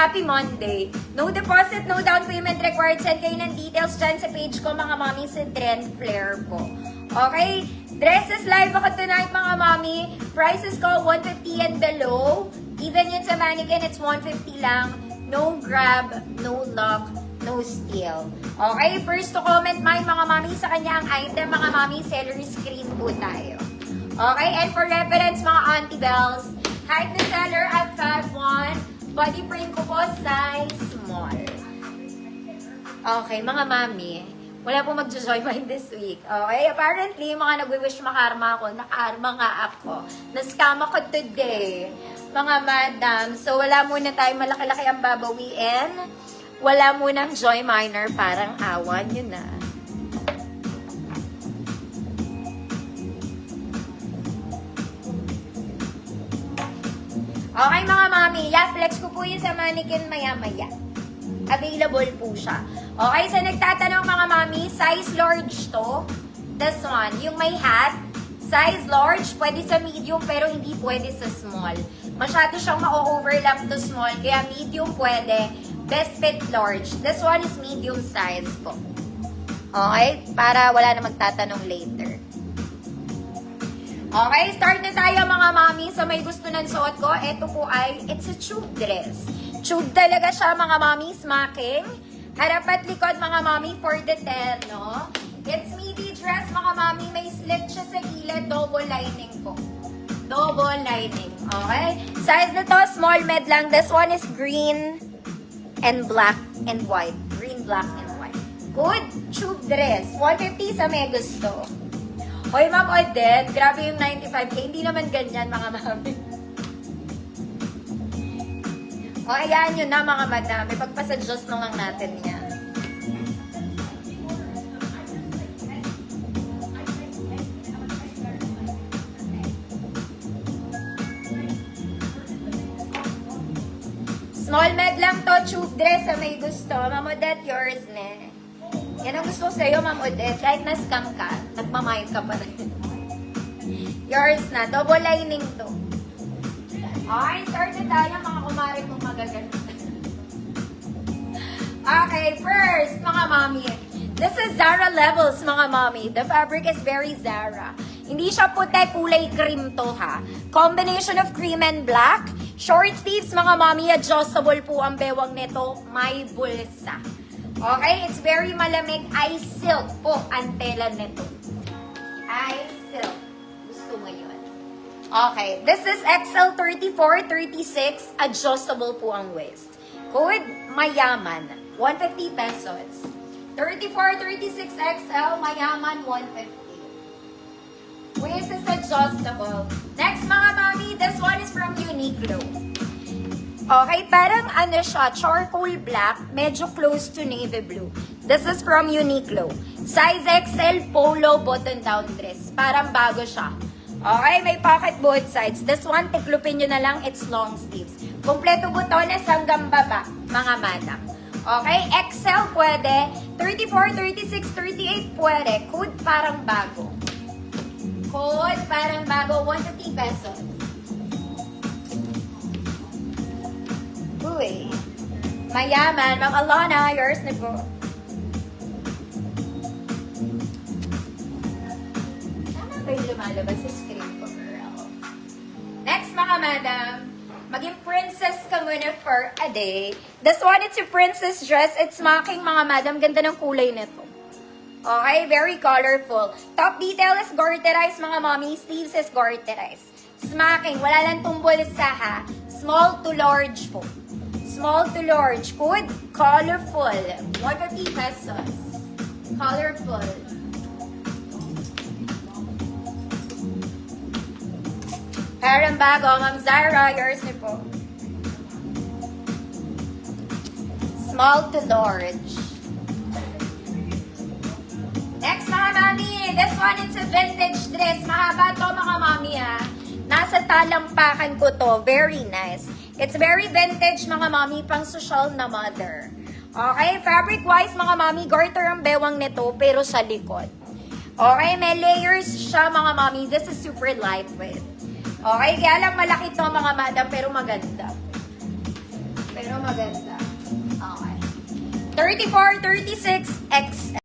Happy Monday. No deposit, no down payment required. Send kayo ng details dyan sa page ko, mga mami, sa Trend Flare po. Okay? Dresses live ako tonight, mga mami. Prices ko, 150 and below. Even yun sa mannequin, it's 150 lang. No grab, no lock, no steal. Okay? First to comment mine, mga mami, sa kanya ang item, mga mami, seller screen po tayo. Okay? And for reference, mga auntie bells, height na seller at 5'1", body frame ko po size small. Okay, mga mami, wala po mag-joy mind this week. Okay, apparently, mga nagwi-wish makarma ako, nakarma nga ako. Na-scam ako today, mga madam. So, wala muna tayo malaki-laki ang babawiin. Wala munang joy minor, parang awan yun na. Okay, mga mami, flex ko po yun sa mannequin maya-maya. Available po siya. Okay, so nagtatanong mga mami, size large to. This one, yung may hat, size large, pwede sa medium pero hindi pwede sa small. Masyado siyang ma-overlap to small, kaya medium pwede. Best fit large. This one is medium size po. Okay, para wala na magtatanong later. Okay, start na tayo mga mami. So may gusto ng suot ko. Ito po ay, it's a tube dress. Tube talaga siya mga mami, smacking. Harap at likod mga mami for the 10, no? It's midi dress mga mami. May slit siya sa gilid. Double lining po. Double lining, okay? Size na to, small med lang. This one is green and black and white. Green, black, and white. Good tube dress. 150 sa may gusto. Hoy, Ma'am Odette, grabe yung 95K. Hindi naman ganyan, mga mami. O, ayan yun na, mga madam. Ipagpasadjust na lang natin yan. Small med lang to, tube dress sa may gusto. Ma'am Odette, yours ne. Yan ang gusto ko sa'yo, Ma'am Odette. Kahit na-scam ka, nagmamind ka pa rin. Yours na. Double lining to. Okay, start na tayo, mga kumari kong magaganda. Okay, first, mga mami. This is Zara Levels, mga mami. The fabric is very Zara. Hindi siya puti, kulay cream to, ha. Combination of cream and black. Short sleeves, mga mami. Adjustable po ang bewang nito. May bulsa. Okay, it's very malamig. Ice silk po ang tela nito. Ice silk. Gusto mo yun. Okay, this is XL 34, 36. Adjustable po ang waist. Code Mayaman, 150 pesos. 34, 36 XL, Mayaman, 150. Waist is adjustable. Next mga mami, this one is from Uniqlo. Okay, parang ano siya, charcoal black, medyo close to navy blue. This is from Uniqlo. Size XL polo button-down dress. Parang bago siya. Okay, may pocket both sides. This one, tiklupin nyo na lang, it's long sleeves. Kompleto butones hanggang baba, mga madam. Okay, XL pwede, 34, 36, 38 pwede. Code parang bago. Code parang bago, 150 pesos. Uy. Mayaman. Ma'am Alana, yours na po. Tama ba yung lumalabas sa screen ko, girl? Next, mga madam. Maging princess ka muna for a day. This one, it's a princess dress. It's smacking, mga madam. Ganda ng kulay nito. Okay, very colorful. Top detail is garterized, mga mommy. Sleeves is garterized. Smacking. Wala lang tumbol sa ha. Small to large po. Small to large. Good. Colorful. 150 pesos. Colorful. Parang bago. Ma'am Zara, yours na po. Small to large. Next, mga mami. This one, it's a vintage dress. Mahaba to, mga mami, ha. Nasa talampakan ko to. Very nice. It's very vintage, mga mami, pang social na mother. Okay, fabric-wise, mga mami, garter ang bewang nito, pero sa likod. Okay, may layers siya, mga mami. This is super lightweight. Okay, kaya lang malaki to, mga madam, pero maganda. Pero maganda. Okay. 34, 36, XL.